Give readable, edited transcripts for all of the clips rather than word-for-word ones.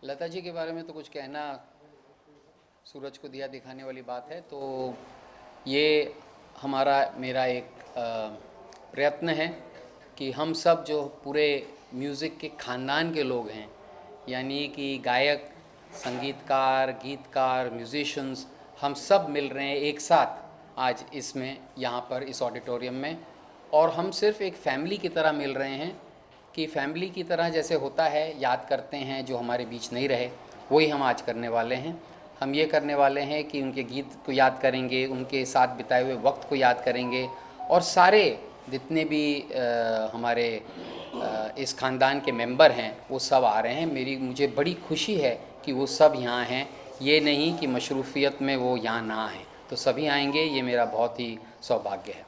लता जी के बारे में तो कुछ कहना सूरज को दिया दिखाने वाली बात है। तो ये मेरा एक प्रयत्न है कि हम सब जो पूरे म्यूज़िक के ख़ानदान के लोग हैं, यानी कि गायक, संगीतकार, गीतकार, म्यूज़िशंस, हम सब मिल रहे हैं एक साथ आज इसमें, यहाँ पर इस ऑडिटोरियम में। और हम सिर्फ एक फैमिली की तरह मिल रहे हैं कि फैमिली की तरह जैसे होता है, याद करते हैं जो हमारे बीच नहीं रहे, वही हम आज करने वाले हैं। हम ये करने वाले हैं कि उनके गीत को याद करेंगे, उनके साथ बिताए हुए वक्त को याद करेंगे, और सारे जितने भी हमारे इस ख़ानदान के मेंबर हैं वो सब आ रहे हैं। मुझे बड़ी खुशी है कि वो सब यहाँ हैं, ये नहीं कि मशरूफ़ियत में वो यहाँ ना आएँ, तो सभी आएंगे, ये मेरा बहुत ही सौभाग्य है।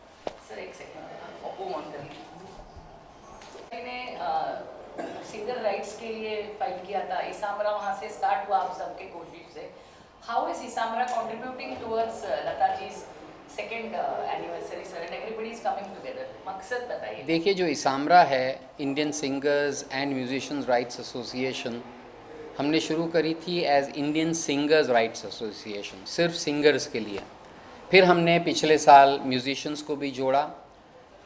सर एक सेकंड ओपो ऑन करिए। मैंने सिंगर राइट्स के लिए फाइल किया था, इसामरा वहाँ से स्टार्ट हुआ आप सबके कोशिश से। How is ISAMRA contributing towards Lata ji second anniversary sir and everybody is coming together? मकसद बताइए। देखिए, जो इसामरा है, Indian singers and musicians rights association, हमने शुरू करी थी as Indian singers rights association, सिर्फ सिंगर्स के लिए। फिर हमने पिछले साल म्यूजिशियंस को भी जोड़ा।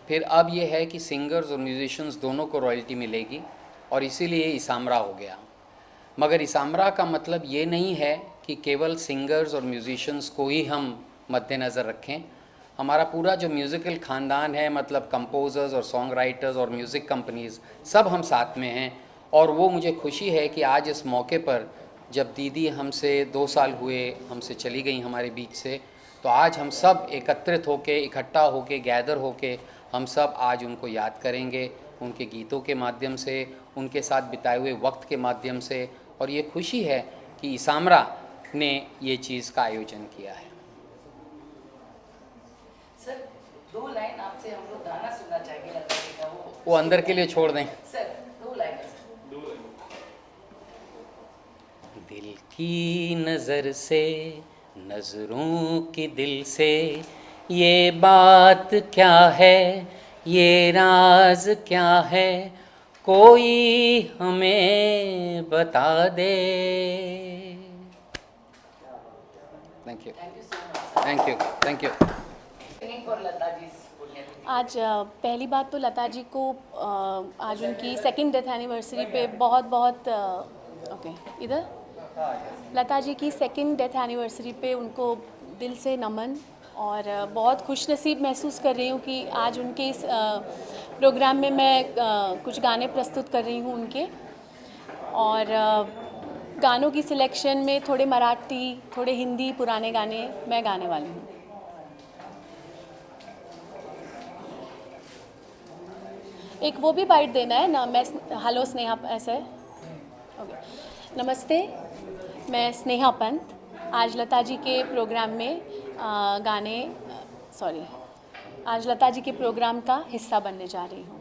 फिर अब ये है कि सिंगर्स और म्यूजिशियंस दोनों को रॉयल्टी मिलेगी, और इसीलिए इसामरा हो गया। मगर इसामरा का मतलब ये नहीं है कि केवल सिंगर्स और म्यूजिशियंस को ही हम मद्देनज़र रखें। हमारा पूरा जो म्यूज़िकल ख़ानदान है, मतलब कंपोज़र्स और सॉन्ग राइटर्स और म्यूज़िक कंपनीज़, सब हम साथ में हैं। और वो मुझे खुशी है कि आज इस मौके पर, जब दीदी हमसे 2 साल हुए हमसे चली गई हमारे बीच से, तो आज हम सब एकत्रित होके, इकट्ठा होके, गैदर होके, हम सब आज उनको याद करेंगे, उनके गीतों के माध्यम से, उनके साथ बिताए हुए वक्त के माध्यम से। और ये खुशी है कि इसामरा ने ये चीज़ का आयोजन किया है। सर 2 लाइन आपसे हम लोग गाना सुनना चाहेंगे लता जी का, वो अंदर के लिए छोड़ दें। Sir 2 line sir. दिल की नज़र से, नज़रों की दिल से, ये बात क्या है, ये राज क्या है, कोई हमें बता दे। Thank you, thank you, thank you. Singing for Lata ji पुण्यतिथि। आज पहली बात तो लता जी को आज उनकी सेकंड डेथ एनिवर्सरी पे बहुत बहुत ओके इधर लता जी की सेकंड डेथ एनिवर्सरी पे उनको दिल से नमन। और बहुत खुशनसीब महसूस कर रही हूँ कि आज उनके इस प्रोग्राम में मैं कुछ गाने प्रस्तुत कर रही हूँ उनके। और गानों की सिलेक्शन में थोड़े मराठी, थोड़े हिंदी पुराने गाने मैं गाने वाली हूँ। एक वो भी बाइट देना है ना। मैं हेलो स्नेहा, ऐसा है ओके। नमस्ते, मैं स्नेहा पंत आज लता जी के प्रोग्राम में आज लता जी के प्रोग्राम का हिस्सा बनने जा रही हूँ।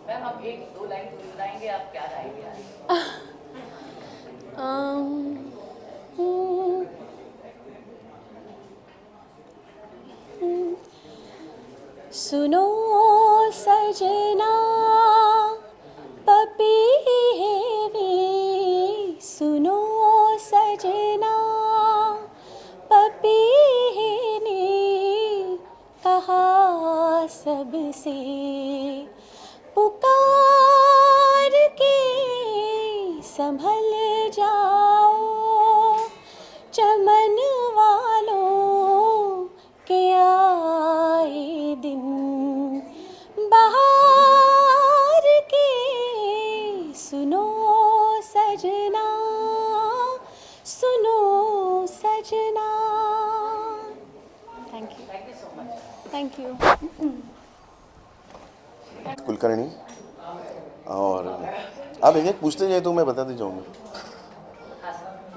मैम आप 1-2 लाइन गुनगुनाएंगे, आप क्या गाएंगे आज? सुनो सजना पपीहेरी, सुनो सजना पपीहेरी, कहा सबसे पुकार के संभल जाओ, चमन वालों के आए दिन बहार के, सुनो सजना, सुनो सजना। Thank you so much. Thank you. Kulkarni. और आप एक एक पूछते जाए तो मैं बताते जाऊँगा।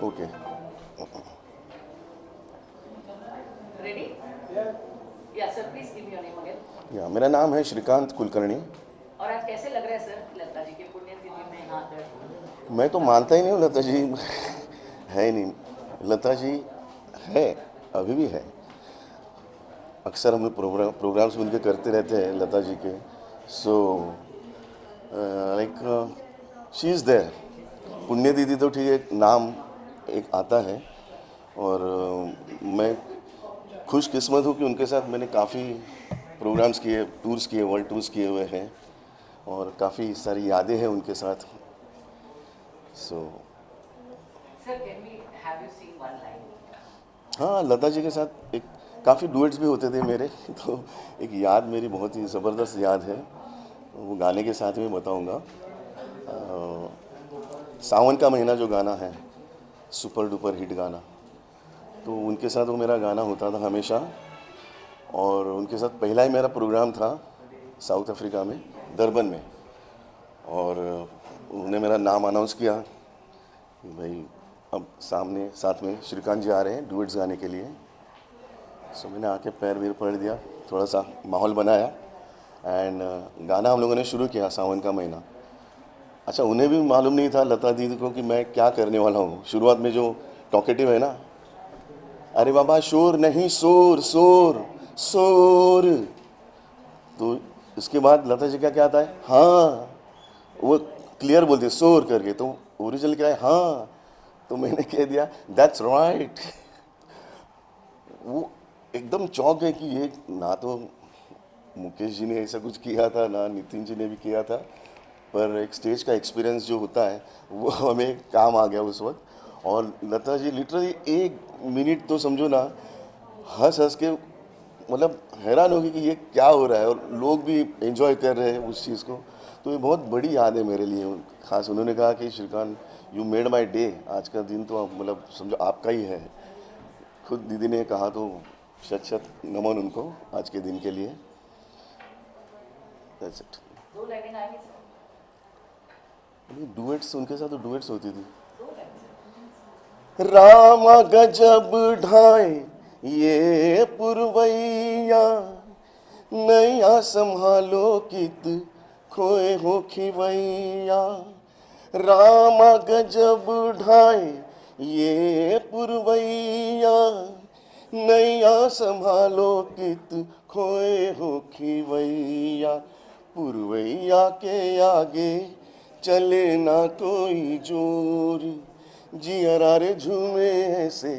Okay, ready? या sir please give your name again. या मेरा नाम है श्रीकांत कुलकर्णी। और आज कैसे लग रहा है सर लता जी के पुण्यतिथि में यहाँ पर? मैं तो मानता ही नहीं हूँ लता जी है ही नहीं। लता जी है, अभी भी है। अक्सर हम लोग प्रोग्राम्स मिलकर करते रहते हैं लता जी के। So like she is there पुण्य दीदी तो ठीक है, एक नाम एक आता है, और मैं खुशकिस्मत हूँ कि उनके साथ मैंने काफ़ी प्रोग्राम्स किए, टूर्स किए, वर्ल्ड टूर्स किए हुए हैं, और काफ़ी सारी यादें हैं उनके साथ। सो Sir, can we have you sing one line? हाँ, लता जी के साथ एक काफ़ी डुएट्स भी होते थे मेरे। तो एक याद मेरी बहुत ही ज़बरदस्त याद है, वो गाने के साथ में बताऊंगा। सावन का महीना जो गाना है, सुपर डुपर हिट गाना, तो उनके साथ वो मेरा गाना होता था हमेशा। और उनके साथ पहला ही मेरा प्रोग्राम था साउथ अफ्रीका में, डरबन में, और उन्होंने मेरा नाम अनाउंस किया कि भाई अब सामने साथ में श्रीकांत जी आ रहे हैं डुएट्स गाने के लिए। सो मैंने आके पैर वैर पड़ दिया, थोड़ा सा माहौल बनाया, एंड गाना हम लोगों ने शुरू किया, सावन का महीना। अच्छा, उन्हें भी मालूम नहीं था लता दीदी को कि मैं क्या करने वाला हूँ। शुरुआत में जो टॉकेटिव है ना, अरे बाबा शोर नहीं, शोर शोर शोर, तो इसके बाद लता जी क्या आता है, हाँ, वो क्लियर बोलती है शोर करके, तो ओरिजिनल क्या है, हाँ। तो मैंने कह दिया दैट्स राइट। वो एकदम चौंक गए कि ये ना तो मुकेश जी ने ऐसा कुछ किया था, ना नितिन जी ने भी किया था, पर एक स्टेज का एक्सपीरियंस जो होता है वो हमें काम आ गया उस वक्त। और लता जी लिटरली 1 मिनट तो समझो ना, हंस हंस के मतलब हैरान हो गई कि ये क्या हो रहा है, और लोग भी एंजॉय कर रहे हैं उस चीज़ को। तो ये बहुत बड़ी याद है मेरे लिए। खास उन्होंने कहा कि Shrikant, you made my day, आज का दिन तो मतलब समझो आपका ही है। खुद दीदी ने कहा, तो शत शत नमन उनको आज के दिन के लिए। That's it. 2 लाइनें आएंगी सर? डुएट्स उनके साथ तो डुएट्स होती थी। 2 लाइनें। रामा गजब ढाए ये पुरवैया, नैया संभालो कित खोए हो खिवैया। रामा गजब ढाए ये पुरवैया, नैया संभालो कित खोए हो खिवैया। पुरवैया के आगे चले ना कोई जोर, जियरा रे झूमे ऐसे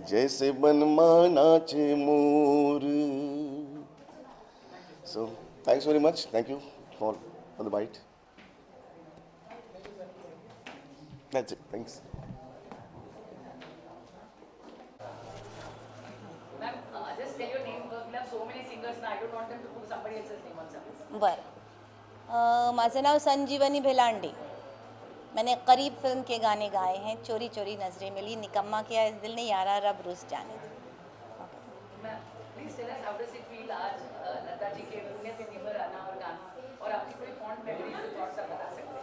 जैसे बनमा नाचे मोर। So thanks very much, thank you for the bite. That's it, thanks. Ma'am, just tell your name because we have so many singers now. I don't want them to put somebody else's name on something. बरं, माझं नाव संजीवनी भेलांडे. मैंने करीब film के गाने गाए हैं, चोरी चोरी नजरें मिली, निकम्मा किया इस दिल ने, यारा रब रुस जाने दे. Ma'am, please tell us how does it feel आज लता जी के पुण्य तिथि पर आना और गाना, और आपकी कोई फॉन्ट मेमोरी जो थोड़ा सा बता सकते हैं?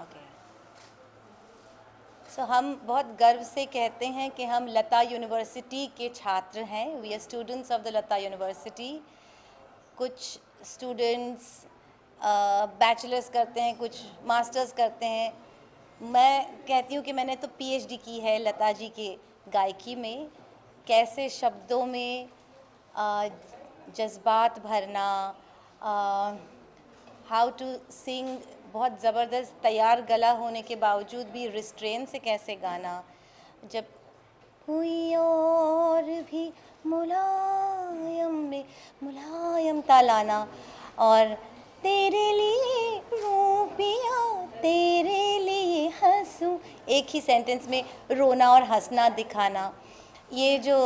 ओके, सो हम बहुत गर्व से कहते हैं कि हम लता यूनिवर्सिटी के छात्र हैं. We are students of the Lata university. कुछ स्टूडेंट्स बैचलर्स करते हैं, कुछ मास्टर्स करते हैं. मैं कहती हूँ कि मैंने तो पीएचडी की है लता जी के गायकी में. कैसे शब्दों में जज्बात भरना, हाउ टू सिंग, बहुत ज़बरदस्त तैयार गला होने के बावजूद भी रिस्ट्रेन से कैसे गाना. जब हुई और भी मुलायम में मुलायम तालाना, और तेरे लिए रूपिया तेरे लिए हंसूं, एक ही सेंटेंस में रोना और हंसना दिखाना. ये जो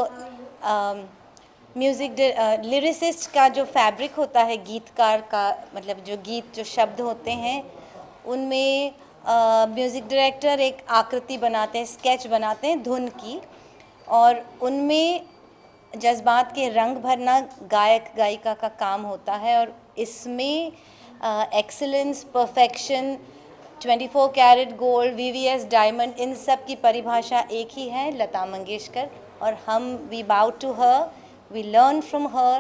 म्यूज़िक लिरिसिस्ट का जो फैब्रिक होता है, गीतकार का मतलब जो गीत जो शब्द होते हैं उनमें म्यूज़िक डायरेक्टर एक आकृति बनाते हैं, स्केच बनाते हैं धुन की, और उनमें जज्बात के रंग भरना गायक गायिका का काम होता है. और इसमें excellence, perfection, 24 carat gold, VVS diamond, इन सब की परिभाषा एक ही है, लता मंगेशकर. और हम we bow to her, we learn from her,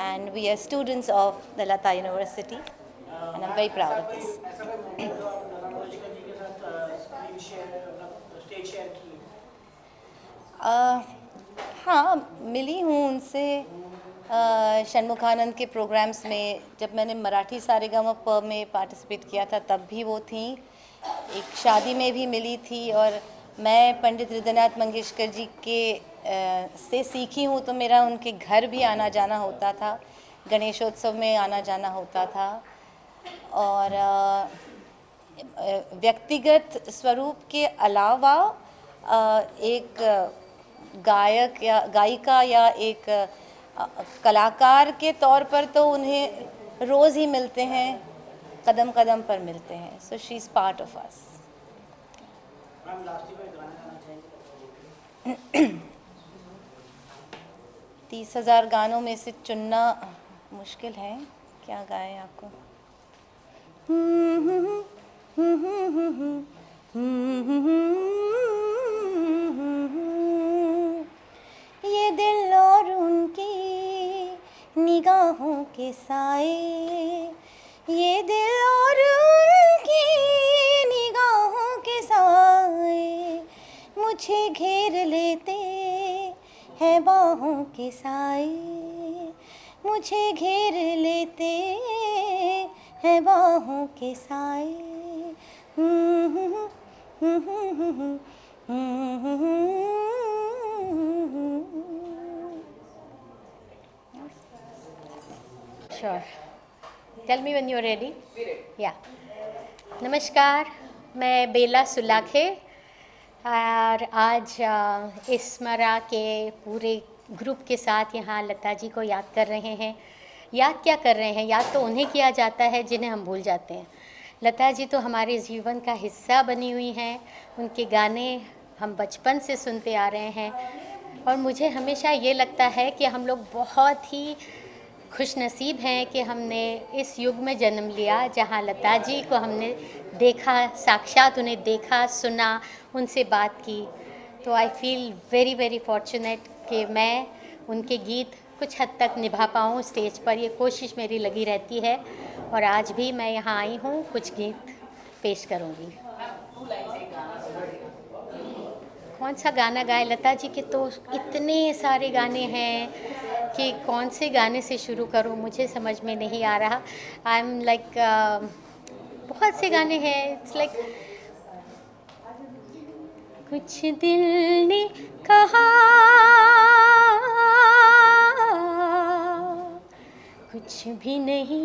and we are students of the Lata University, and I'm very proud of this. ऐसा कोई मोमेंट जो आप लता मंगेशकर जी के साथ स्क्रीन शेयर, मतलब स्टेज शेयर की? हाँ, मिली हूँ उनसे षणमुखानंद के प्रोग्राम्स में। जब मैंने मराठी सारेगामापा में पार्टिसिपेट किया था तब भी वो थी, एक शादी में भी मिली थी। और मैं पंडित हृदयनाथ मंगेशकर जी के से सीखी हूँ, तो मेरा उनके घर भी आना जाना होता था, गणेशोत्सव में आना जाना होता था। और व्यक्तिगत स्वरूप के अलावा एक गायक या गायिका या एक कलाकार के तौर पर तो उन्हें रोज़ ही मिलते हैं, कदम कदम पर मिलते हैं। So she is part of us. Ma'am last में गाना गाना चाहेंगे? 30,000 गानों में से चुनना मुश्किल है, क्या गाएं आपको? ये दिल और उनकी निगाहों के साए, ये दिल और उनकी निगाहों के साए मुझे घेर लेते हैं बाहों के साए, मुझे घेर लेते हैं बाहों के साए। Sure. Tell me when you're ready. Yeah. नमस्कार, मैं बेला सुलाखे और आज इस्मरा के पूरे ग्रुप के साथ यहाँ लता जी को याद कर रहे हैं। याद क्या कर रहे हैं? याद तो उन्हें किया जाता है जिन्हें हम भूल जाते हैं। लता जी तो हमारे जीवन का हिस्सा बनी हुई हैं। उनके गाने हम बचपन से सुनते आ रहे हैं और मुझे हमेशा ये लगता है कि हम लोग बहुत ही खुशनसीब हैं कि हमने इस युग में जन्म लिया जहाँ लता जी को हमने देखा, साक्षात उन्हें देखा, सुना, उनसे बात की। तो I feel very very fortunate कि मैं उनके गीत कुछ हद तक निभा पाऊँ स्टेज पर। ये कोशिश मेरी लगी रहती है और आज भी मैं यहाँ आई हूँ, कुछ गीत पेश करूँगी। कौन सा गाना गाए? लता जी के तो इतने सारे गाने हैं कि कौन से गाने से शुरू करूं, मुझे समझ में नहीं आ रहा। आई एम लाइक बहुत से गाने हैं। इट्स लाइक कुछ दिल ने कहा, कुछ भी नहीं,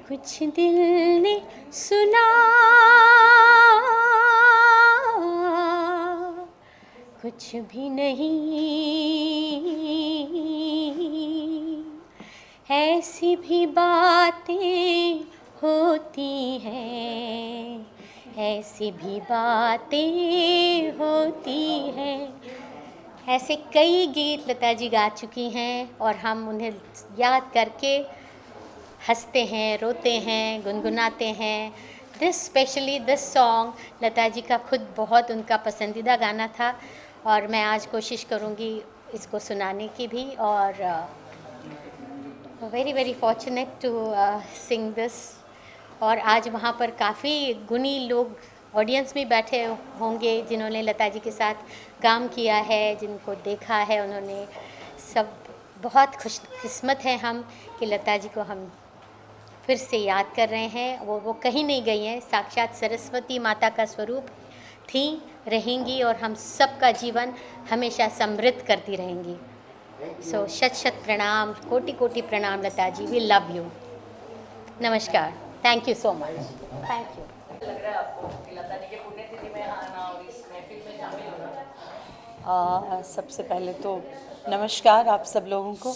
कुछ दिल ने सुना, कुछ भी नहीं, ऐसी भी बातें होती हैं, ऐसी भी बातें होती हैं। ऐसे कई गीत लता जी गा चुकी हैं और हम उन्हें याद करके हंसते हैं, रोते हैं, गुनगुनाते हैं। स्पेशली दिस सॉन्ग लता जी का खुद बहुत उनका पसंदीदा गाना था और मैं आज कोशिश करूँगी इसको सुनाने की भी। और very very fortunate to sing this. और आज वहाँ पर काफ़ी गुणी लोग ऑडियंस में बैठे होंगे जिन्होंने लता जी के साथ काम किया है, जिनको देखा है उन्होंने। सब बहुत खुशकिस्मत हैं हम कि लता जी को हम फिर से याद कर रहे हैं। वो कहीं नहीं गई हैं, साक्षात सरस्वती माता का स्वरूप थी, रहेंगी और हम सबका जीवन हमेशा समृद्ध करती रहेंगी। सो शत शत प्रणाम, कोटि कोटि प्रणाम Lata ji. We love you. नमस्कार। Thank you so much. Thank you. लग रहा है आपको कि लता जी के पुण्यतिथि में आना और इस महफिल में शामिल होना? सबसे पहले तो नमस्कार आप सब लोगों को।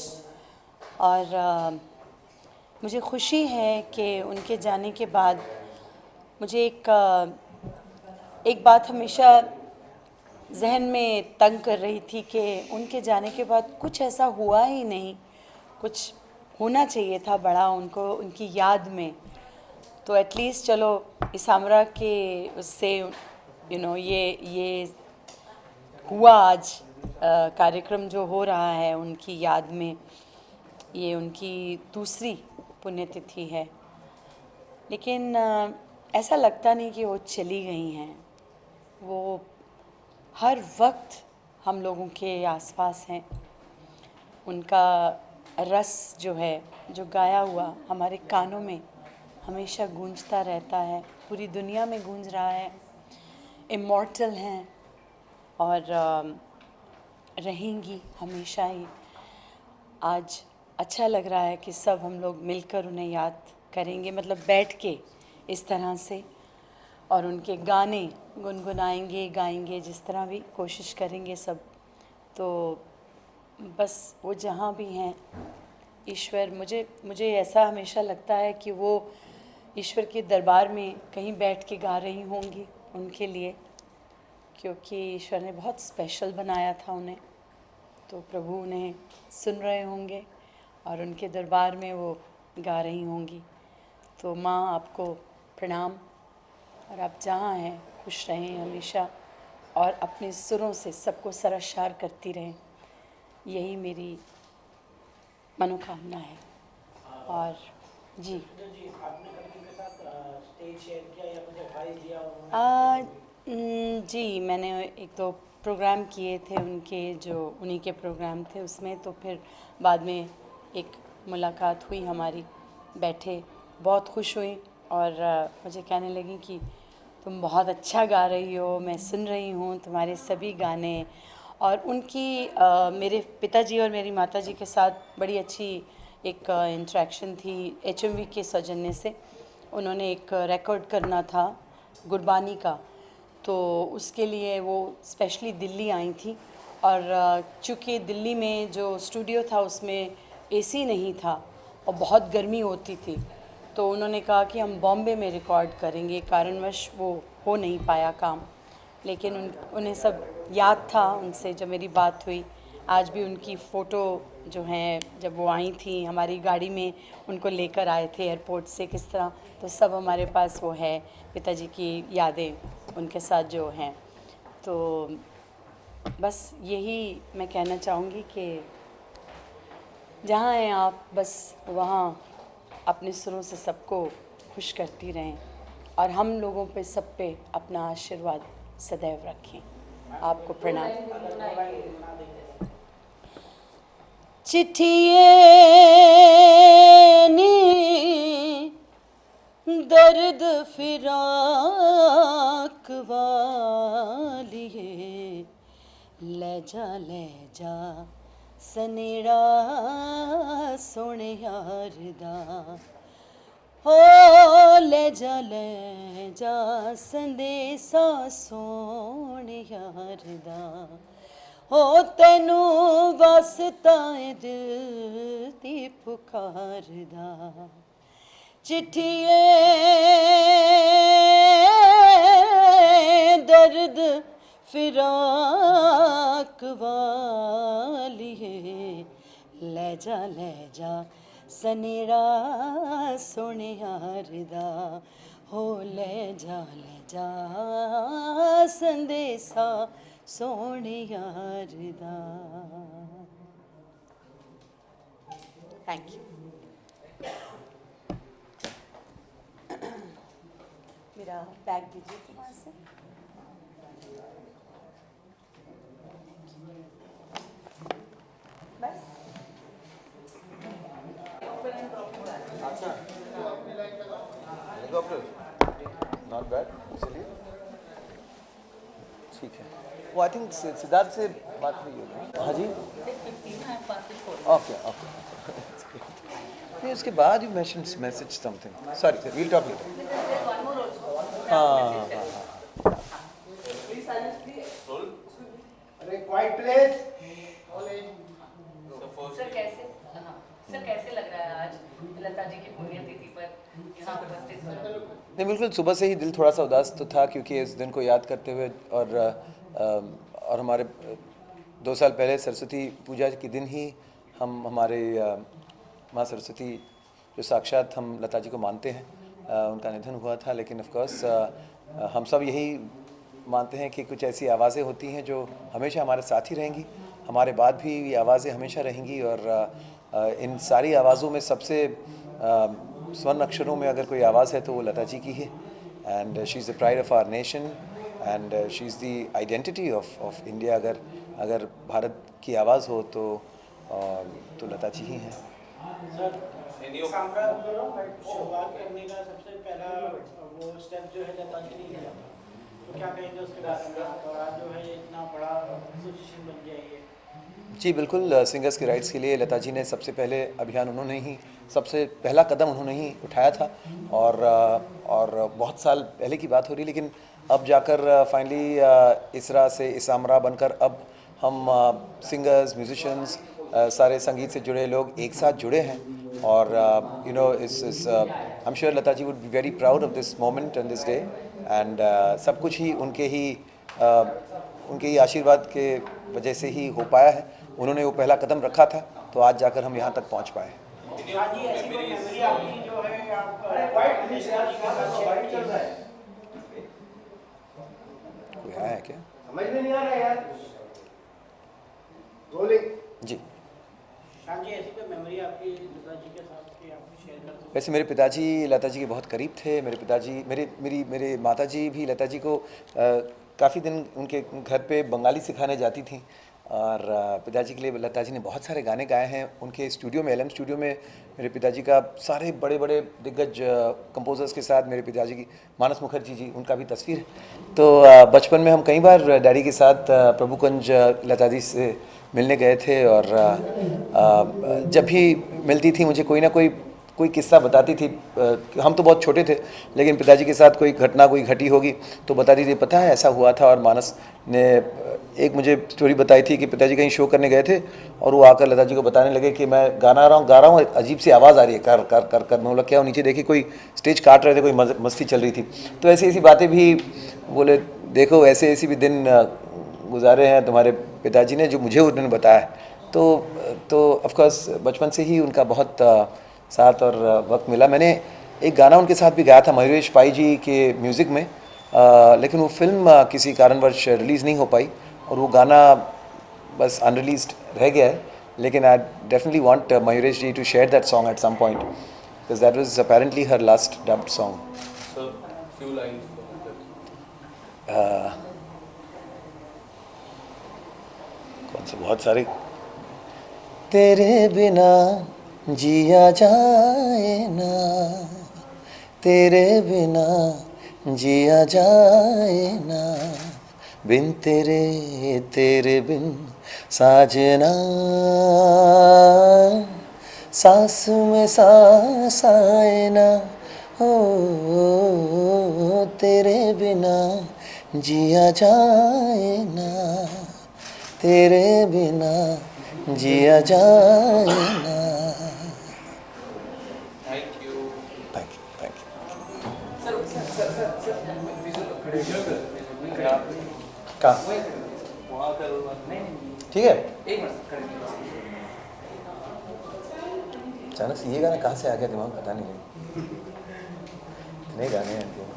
और मुझे खुशी है कि उनके जाने के बाद मुझे एक बात हमेशा जहन में तंग कर रही थी कि उनके जाने के बाद कुछ ऐसा हुआ ही नहीं, कुछ होना चाहिए था बड़ा उनको, उनकी याद में। तो एटलीस्ट चलो इसामरा के उससे ये हुआ आज कार्यक्रम जो हो रहा है उनकी याद में। ये उनकी दूसरी पुण्यतिथि है, लेकिन ऐसा लगता नहीं कि वो चली गई हैं। वो हर वक्त हम लोगों के आसपास हैं। उनका रस जो है, जो गाया हुआ हमारे कानों में हमेशा गूंजता रहता है, पूरी दुनिया में गूंज रहा है। इमॉर्टल हैं और रहेंगी हमेशा ही। आज अच्छा लग रहा है कि सब हम लोग मिलकर उन्हें याद करेंगे, मतलब बैठ के इस तरह से, और उनके गाने गुनगुनाएंगे, गाएंगे, जिस तरह भी कोशिश करेंगे सब। तो बस वो जहाँ भी हैं, ईश्वर, मुझे ऐसा हमेशा लगता है कि वो ईश्वर के दरबार में कहीं बैठ के गा रही होंगी उनके लिए, क्योंकि ईश्वर ने बहुत स्पेशल बनाया था उन्हें। तो प्रभु उन्हें सुन रहे होंगे और उनके दरबार में वो गा रही होंगी। तो माँ, आपको प्रणाम, और आप जहाँ हैं खुश रहें हमेशा, और अपने सुरों से सबको सरशार करती रहें, यही मेरी मनोकामना है। और जी, जी आपने कभी उनके साथ स्टेज शेयर किया या कुछ एडवाइस दिया उन्होंने? जी, मैंने एक दो प्रोग्राम किए थे उनके, जो उन्हीं के प्रोग्राम थे उसमें। तो फिर बाद में एक मुलाकात हुई हमारी, बैठे, बहुत खुश हुई और मुझे कहने लगी कि तुम बहुत अच्छा गा रही हो, मैं सुन रही हूँ तुम्हारे सभी गाने। और उनकी मेरे पिताजी और मेरी माताजी के साथ बड़ी अच्छी एक इंटरेक्शन थी HMV के सौजन्य से। उन्होंने एक रिकॉर्ड करना था गुरबानी का, तो उसके लिए वो स्पेशली दिल्ली आई थी। और चूँकि दिल्ली में जो स्टूडियो था उसमें AC नहीं था और बहुत गर्मी होती थी, तो उन्होंने कहा कि हम बॉम्बे में रिकॉर्ड करेंगे। कारणवश वो हो नहीं पाया काम, लेकिन उन्हें सब याद था उनसे जब मेरी बात हुई। आज भी उनकी फ़ोटो जो हैं, जब वो आई थी हमारी गाड़ी में, उनको लेकर आए थे एयरपोर्ट से किस तरह, तो सब हमारे पास वो है, पिताजी की यादें उनके साथ जो हैं। तो बस यही मैं कहना चाहूँगी कि जहाँ हैं आप, बस वहाँ अपने सुरों से सबको खुश करती रहें, और हम लोगों पे, सब पे अपना आशीर्वाद सदैव रखें। आपको प्रणाम। चिट्ठिए नी दर्द फिराक वालिए, ले जा सनेड़ा सोने यार दा, हो ले जा संदेसा सोने यार दा, हो तेनू वास्ता दिल दी पुकार दा। चिट्ठिए दर्द फिराक वालिए, ले जा सनेड़ा सोने यार दा, हो ले जा संदेसा सोने यार दा। Thank you. मेरा बैग दीजिए वहाँ से। बस नॉट बैड, चलिए ठीक है। वो आई थिंक सिद्धार्थ से बात हुई होगी। हाँ जी, ओके ओके। नहीं, उसके बाद you message something, sorry sir, we'll talk later. हाँ, क्वाइट प्लेस। सर कैसे लग रहा है आज लता जी की पुण्यतिथि पर यहाँ उपस्थित होना? नहीं, बिल्कुल सुबह से ही दिल थोड़ा सा उदास तो था, क्योंकि इस दिन को याद करते हुए और हमारे 2 साल पहले सरस्वती पूजा के दिन ही हम हमारे माँ सरस्वती जो साक्षात हम लता जी को मानते हैं, उनका निधन हुआ था। लेकिन ऑफ कोर्स हम सब यही मानते हैं कि कुछ ऐसी आवाज़ें होती हैं जो हमेशा हमारे साथ ही रहेंगी, हमारे बाद भी ये आवाज़ें हमेशा रहेंगी। और इन सारी आवाज़ों में सबसे स्वर्ण अक्षरों में अगर कोई आवाज़ है तो वो लता जी की है। And she is the pride of our nation. And she is the identity of India. अगर भारत की आवाज़ हो तो लता जी ही हैं। सर सामरा शुरुआत करने का सबसे पहला वो स्टेप जो है लता जी ने लिया था, तो क्या कहेंगे उसके बारे में, और आज जो है ये इतना बड़ा एसोसिएशन बन गया ये? जी बिल्कुल, सिंगर्स के राइट्स के लिए लता जी ने सबसे पहले अभियान उन्होंने ही, सबसे पहला कदम उन्होंने ही उठाया था। और बहुत साल पहले की बात हो रही, लेकिन अब जाकर फाइनली इसरा से इसामरा बनकर अब हम सिंगर्स, म्यूजिशियंस, सारे संगीत से जुड़े लोग एक साथ जुड़े हैं। और you know is I am sure Lata ji would be very proud of this moment and this day, and सब कुछ ही उनके ही आशीर्वाद के वजह से ही हो पाया है। उन्होंने वो पहला कदम रखा था, तो आज जाकर हम यहाँ तक पहुँच पाए। हाँ जी, ऐसी कोई मेमोरी आपकी जो है आप मिश्रा जी के साथ शेयर कीजिए। कोई आया है क्या? समझ में नहीं आ रहा यार। जी, हाँ जी, ऐसी कोई मेमोरी आपकी लता जी के साथ की आप शेयर कर सकते? वैसे मेरे पिताजी लता जी के बहुत करीब थे। मेरे पिताजी मेरे माता जी भी लता जी को काफ़ी दिन उनके घर पे बंगाली सिखाने जाती थी, और पिताजी के लिए लता जी ने बहुत सारे गाने गाए हैं। उनके स्टूडियो में, LM स्टूडियो में मेरे पिताजी का सारे बड़े बड़े दिग्गज कंपोजर्स के साथ, मेरे पिताजी की मानस मुखर्जी जी, उनका भी तस्वीर है। तो बचपन में हम कई बार डैडी के साथ प्रभुकुंज लता जी से मिलने गए थे, और जब भी मिलती थी मुझे कोई ना कोई किस्सा बताती थी। हम तो बहुत छोटे थे, लेकिन पिताजी के साथ कोई घटना कोई घटी होगी तो बताती थी, पता है ऐसा हुआ था। और मानस ने एक मुझे स्टोरी बताई थी कि पिताजी कहीं शो करने गए थे, और वो आकर लता जी को बताने लगे कि मैं गा रहा हूँ, एक अजीब सी आवाज़ आ रही है, कर कर कर कर। मैं बोला क्या? नीचे देखी कोई स्टेज काट रहे थे, कोई मस्ती चल रही थी। तो ऐसी बातें भी बोले, देखो ऐसे भी दिन गुजारे हैं तुम्हारे पिताजी ने, जो मुझे उन्होंने बताया। तो ऑफ कोर्स बचपन से ही उनका बहुत साथ और वक्त मिला। मैंने एक गाना उनके साथ भी गाया था मयूरेश पाई जी के म्यूज़िक में, लेकिन वो फिल्म किसी कारणवश रिलीज़ नहीं हो पाई, और वो गाना बस अनरिलीज्ड रह गया है। लेकिन I definitely want Mayuresh ji to share that song at some point, because that was apparently her last dubbed song. कौन से? बहुत सारे। तेरे बिना जिया जाए ना, तेरे बिना जिया जाए ना, बिन तेरे बिन साजना, सांस में सांस आए ना, ओ तेरे बिना जिया जाए ना, तेरे बिना जिया जाए ना। Thank you. ठीक है। अचानक से ये गाना कहाँ से आ गया दिमाग, पता नहीं। इतने गाने हैं इनके।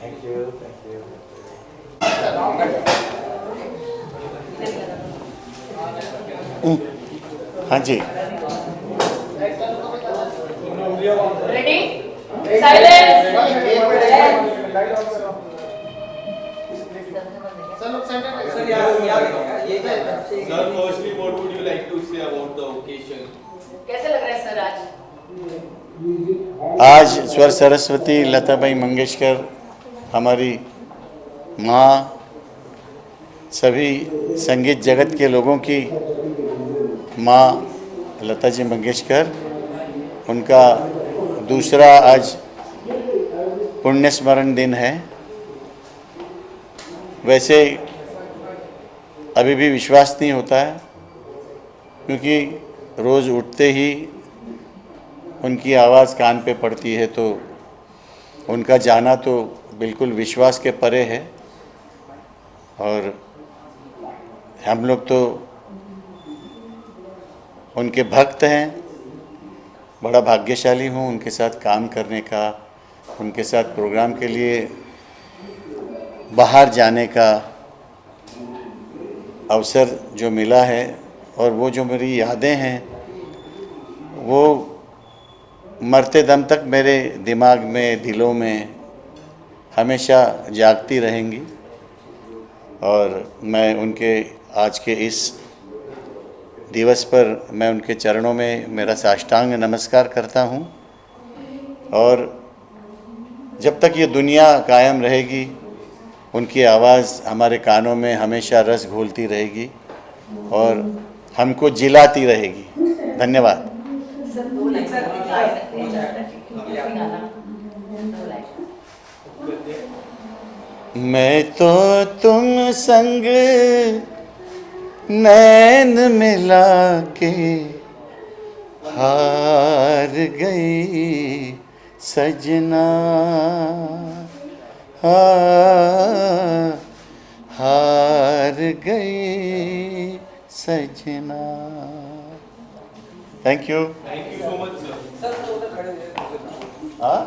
Thank you. हाँ जी, Ready? Silence. Sir, firstly, what would you like to say about the occasion? कैसे लग रहा है सर आज? आज स्वर सरस्वती लताबाई मंगेशकर हमारी माँ, सभी संगीत जगत के लोगों की माँ लता जी मंगेशकर, उनका दूसरा आज पुण्य स्मरण दिन है। वैसे अभी भी विश्वास नहीं होता है, क्योंकि रोज़ उठते ही उनकी आवाज़ कान पे पड़ती है, तो उनका जाना तो बिल्कुल विश्वास के परे है। और हम लोग तो उनके भक्त हैं। बड़ा भाग्यशाली हूँ उनके साथ काम करने का, उनके साथ प्रोग्राम के लिए बाहर जाने का अवसर जो मिला है, और वो जो मेरी यादें हैं वो मरते दम तक मेरे दिमाग में, दिलों में हमेशा जागती रहेंगी। और मैं उनके आज के इस दिवस पर मैं उनके चरणों में मेरा साष्टांग नमस्कार करता हूँ। और जब तक ये दुनिया कायम रहेगी उनकी आवाज़ हमारे कानों में हमेशा रस घोलती रहेगी और हमको जिलाती रहेगी। धन्यवाद। मैं तो तुम संग नैन मिला के हार गई सजना, हार गई सजना। Thank you. Thank you so much, sir. हाँ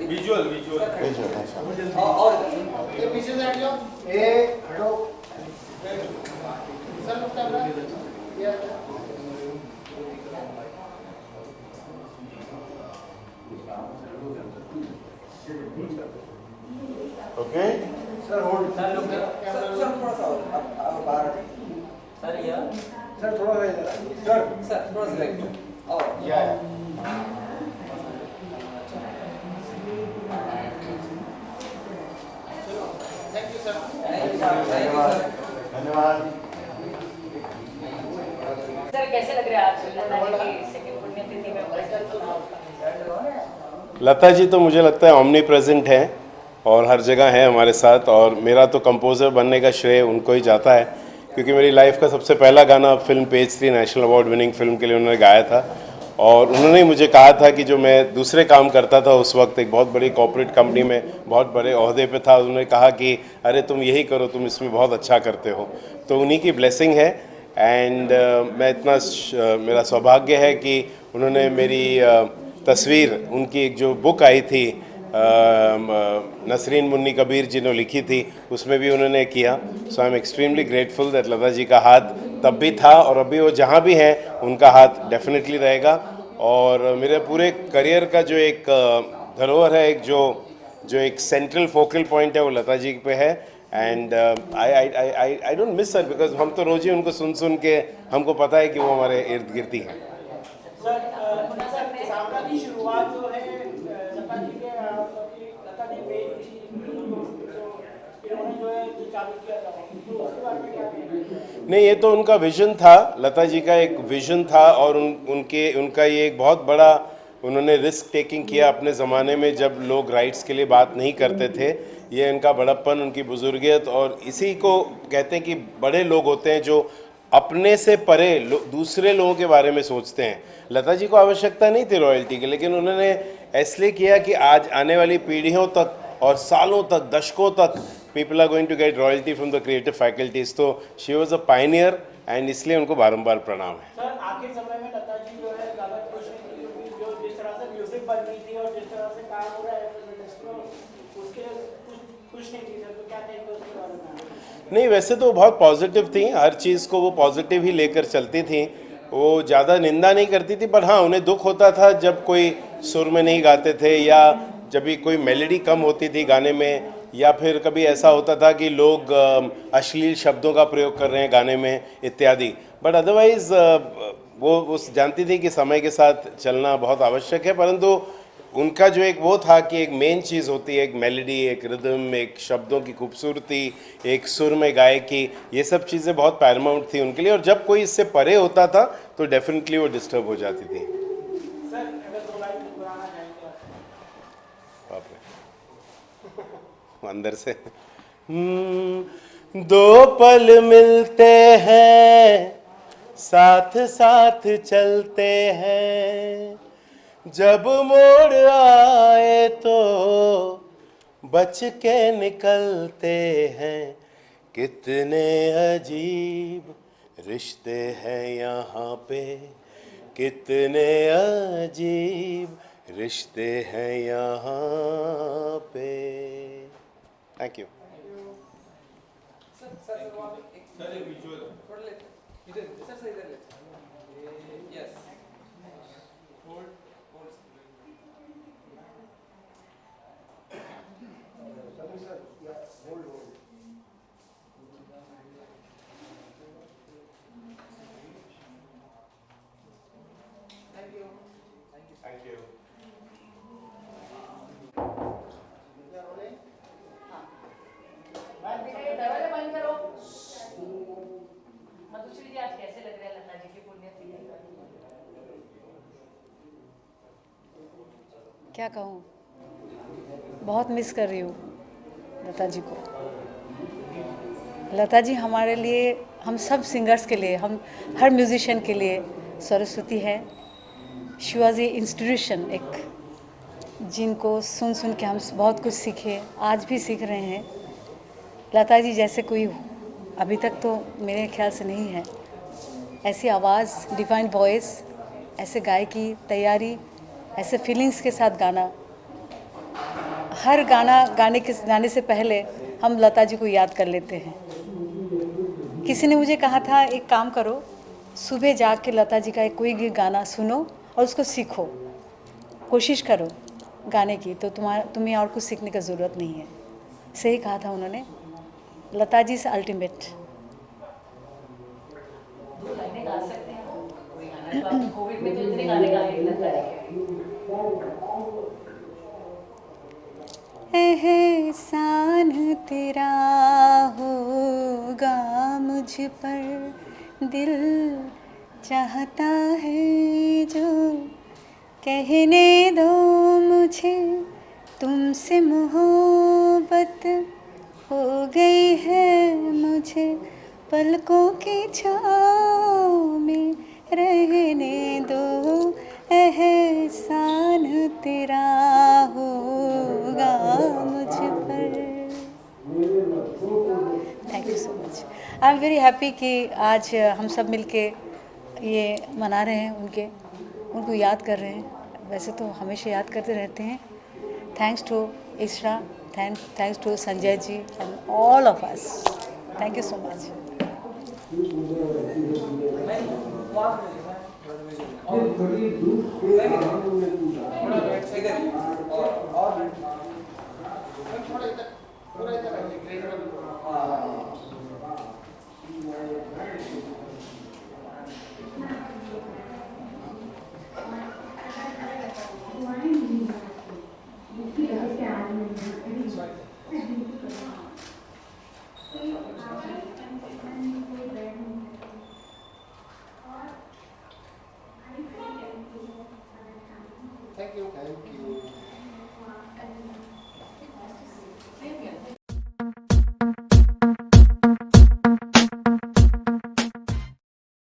Visual. Okay sir hold sir थोड़ा सा और बाहर सर या सर थोड़ा सर थोड़ा सा लाइक और या थैंक यू सर। धन्यवाद। सर कैसे लग रहा है आज लता जी की सेकंड पुण्यतिथि में उपस्थित होना? लता जी तो मुझे लगता है ओमनी प्रेजेंट है और हर जगह है हमारे साथ। और मेरा तो कंपोज़र बनने का श्रेय उनको ही जाता है, क्योंकि मेरी लाइफ का सबसे पहला गाना film page 3 national award winning film के लिए उन्होंने गाया था। और उन्होंने ही मुझे कहा था कि जो मैं दूसरे काम करता था उस वक्त एक बहुत बड़ी कॉर्पोरेट कंपनी में बहुत बड़े ओहदे पे था, उन्होंने कहा कि अरे तुम यही करो, तुम इसमें बहुत अच्छा करते हो। तो उन्हीं की ब्लेसिंग है। एंड मैं इतना मेरा सौभाग्य है कि उन्होंने मेरी तस्वीर, उनकी एक जो बुक आई थी नसरीन मुन्नी कबीर जी ने लिखी थी, उसमें भी उन्होंने किया। So I am extremely grateful that Lata ji का हाथ तब भी था और अभी वो जहाँ भी हैं उनका हाथ डेफिनेटली रहेगा। और मेरे पूरे करियर का जो एक धरोहर है, एक जो एक सेंट्रल फोकल पॉइंट है वो लता जी पे है। And I don't miss her, because हम तो रोज़ ही उनको सुन के हमको पता है कि वो हमारे इर्द गिर्द ही हैं। सर सामना की शुरुआत जो है लता जी के लता जी पेज इन्होंने जो है चालू किया था, तो उसके बारे में क्या कहेंगे? नहीं, ये तो उनका विजन था, लता जी का एक विजन था। और उनका ये एक बहुत बड़ा, उन्होंने रिस्क टेकिंग किया अपने ज़माने में जब लोग राइट्स के लिए बात नहीं करते थे। ये इनका बड़प्पन, उनकी बुजुर्गियत, और इसी को कहते हैं कि बड़े लोग होते हैं जो अपने से परे दूसरे लोगों के बारे में सोचते हैं। लता जी को आवश्यकता नहीं थी रॉयल्टी की, लेकिन उन्होंने इसलिए किया कि आज आने वाली पीढ़ियों तक और सालों तक, दशकों तक people are going to get royalty from the creative faculties. तो she was a pioneer and इसलिए उनको बारंबार प्रणाम है। सर आखिर समय में लता जी जो है ज़्यादा खुश नहीं थी, क्योंकि जो जिस तरह से म्यूजिक बन रही थी और जिस तरह से काम हो रहा है उसके खुश नहीं थी सर, तो क्या कहेंगे उसके बारे में? नहीं, वैसे तो बहुत पॉजिटिव थी, हर चीज़ को वो पॉजिटिव ही लेकर चलती थी। वो ज़्यादा निंदा नहीं करती थी, पर हाँ उन्हें दुख होता था जब कोई सुर में नहीं गाते थे, या जब भी कोई मेलोडी कम होती थी गाने में, या फिर कभी ऐसा होता था कि लोग अश्लील शब्दों का प्रयोग कर रहे हैं गाने में इत्यादि। बट अदरवाइज़ वो जानती थी कि समय के साथ चलना बहुत आवश्यक है। परंतु उनका जो एक वो था कि एक मेन चीज़ होती है, एक मेलोडी, एक रिदम, एक शब्दों की खूबसूरती, एक सुर में गायकी, ये सब चीज़ें बहुत पैरामाउंट थी उनके लिए। और जब कोई इससे परे होता था तो डेफिनेटली वो डिस्टर्ब हो जाती थी। सर अगर दो लाइन गुनगुनाना चाहेंगे बाप रे, अंदर से दो पल मिलते हैं, साथ साथ चलते हैं, जब मोड़ आए तो बच के निकलते हैं, कितने अजीब रिश्ते हैं यहाँ पे, कितने अजीब रिश्ते हैं यहाँ पे। Thank you. Sir thank you. दरवाजा बंद करो। मधुश्री जी आज कैसे लग रहे हैं लता जी की पुण्यतिथि? क्या कहूँ, बहुत मिस कर रही हूँ लता जी को। लता जी हमारे लिए, हम सब सिंगर्स के लिए, हम हर म्यूज़िशियन के लिए सरस्वती है। शी वॉज ए इंस्टीट्यूशन, एक जिनको सुन सुन के हम बहुत कुछ सीखे, आज भी सीख रहे हैं। लता जी जैसे कोई अभी तक तो मेरे ख्याल से नहीं है। ऐसी आवाज़, डिवाइन वॉइस, ऐसे गायकी तैयारी, ऐसे फीलिंग्स के साथ गाना। हर गाना गाने से पहले हम लता जी को याद कर लेते हैं। किसी ने मुझे कहा था, एक काम करो, सुबह जाग के लता जी का कोई भी गाना सुनो और उसको सीखो, कोशिश करो गाने की, तो तुम्हें और कुछ सीखने की ज़रूरत नहीं है। सही कहा था उन्होंने। लता जी से अल्टीमेट। दो लाइनें गा सकते हैं कोई गाना? तो आपने कोविड में तो इतने गाने गाए लता जी के। एहसान तेरा होगा मुझ पर, दिल चाहता है जो कहने दो मुझे, तुमसे मोहब्बत हो गई है मुझे, पलकों की छाँव में रहने दो, एहसान तेरा होगा मुझ पर। Thank you so much. I am very happy कि आज हम सब मिलके ये मना रहे हैं, उनको याद कर रहे हैं। वैसे तो हमेशा याद करते रहते हैं। Thanks to ISRA, thanks to Sanjay ji and all of us. Thank you so much. थोड़ा इधर